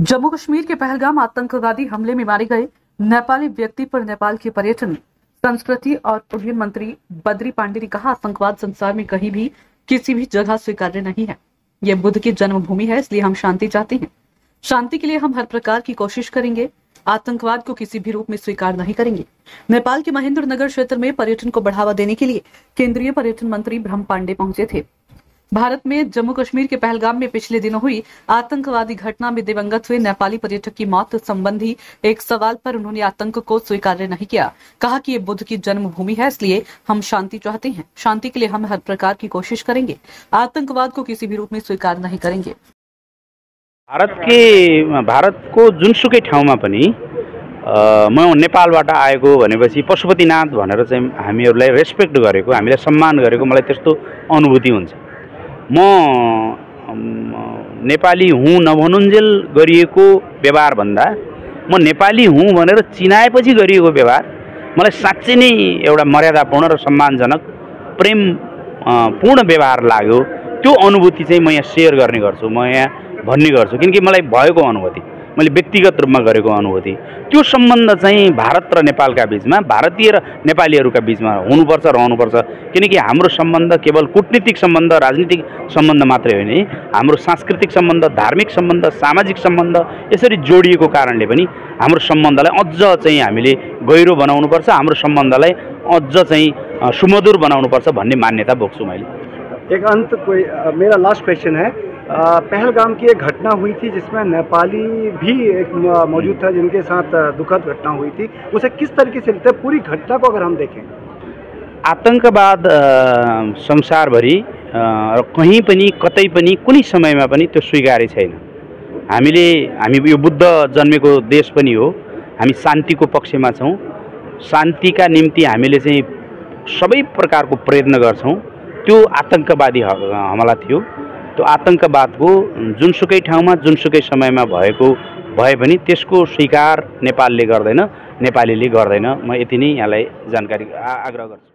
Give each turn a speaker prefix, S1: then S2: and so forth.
S1: जम्मू कश्मीर के पहलगाम आतंकवादी हमले में मारे गए नेपाली व्यक्ति पर नेपाल के पर्यटन, संस्कृति और उड्डयन मंत्री बद्री पांडे ने कहा, आतंकवाद संसार में कहीं भी किसी भी जगह स्वीकार्य नहीं है। यह बुद्ध की जन्मभूमि है, इसलिए हम शांति चाहते हैं। शांति के लिए हम हर प्रकार की कोशिश करेंगे। आतंकवाद को किसी भी रूप में स्वीकार नहीं करेंगे। नेपाल के महेंद्र नगर क्षेत्र में पर्यटन को बढ़ावा देने के लिए केंद्रीय पर्यटन मंत्री ब्रह्म पांडे पहुंचे थे। भारत में जम्मू कश्मीर के पहलगाम में पिछले दिनों हुई आतंकवादी घटना में दिवंगत हुए नेपाली पर्यटक की मौत संबंधी एक सवाल पर उन्होंने आतंक को स्वीकार नहीं किया। कहा कि ये बुद्ध की जन्मभूमि है, इसलिए हम शांति चाहते हैं। शांति के लिए हम हर प्रकार की कोशिश करेंगे। आतंकवाद को किसी भी रूप में स्वीकार नहीं करेंगे।
S2: भारतको जुनसुकै ठाउँमा पनि म नेपालबाट आएको भनेपछि पशुपतिनाथ भनेर चाहिँ हामीहरूलाई रेस्पेक्ट गरेको, हामीलाई सम्मान गरेको मलाई त्यस्तो अनुभूति हुन्छ। म नेपाली हुँ नभनुन्जेल गरिएको व्यवहार भन्दा म नेपाली हुँ भनेर चिनाएपछि गरिएको व्यवहार मलाई साँच्चै नै एउटा मर्यादापूर्ण र सम्मानजनक प्रेम पूर्ण व्यवहार लाग्यो। त्यो अनुभूति चाहिँ म यहाँ सेयर गर्ने गर्छु, म यहाँ भन्ने गर्छु, किनकि मलाई भएको अनुभूति, मैले व्यक्तिगत रूपमा गरेको अनुभूति, त्यो सम्बन्ध चाहिँ भारत र नेपालका बीचमा, भारतीय र नेपालीहरूका बीचमा हुनुपर्छ, रहनुपर्छ। किनकि हाम्रो सम्बन्ध केवल कूटनीतिक सम्बन्ध, राजनीतिक सम्बन्ध मात्रै होइन, हाम्रो सांस्कृतिक सम्बन्ध, धार्मिक सम्बन्ध, सामाजिक सम्बन्ध यसरी जोडिएको कारणले पनि हाम्रो सम्बन्धलाई अझ चाहिँ हामीले गहिरो बनाउनुपर्छ, हाम्रो सम्बन्धलाई अझ चाहिँ सुमधुर बनाउनुपर्छ भन्ने मान्यता बोक्छु मैले।
S3: एक अंत कोई मेरा लास्ट क्वेश्चन है, पहलगाम की एक घटना हुई थी जिसमें नेपाली भी एक मौजूद था जिनके साथ दुखद घटना हुई थी, उसे किस तरीके से लेते हैं? पूरी घटना को अगर हम देखें,
S2: आतंकवाद संसारभरि कहीं पनि कतै पनि कुनै समयमा पनि त्यो स्वीकार्य छैन। हामी यो बुद्ध जन्मेको देश पनि हो, हामी शान्तिको पक्षमा छौँ। शान्तिका निम्ति हामीले चाहिँ सबै प्रकारको प्रयत्न गर्छौँ। त्यो आतंकवादी हमला थियो। त्यो आतंकवादको जुनसुकै ठाउँमा जुनसुकै समयमा भए पनि त्यसको स्वीकार नेपालले गर्दैन, नेपालीले गर्दैन। म यति नै यहाँलाई जानकारी आग्रह गर्छु।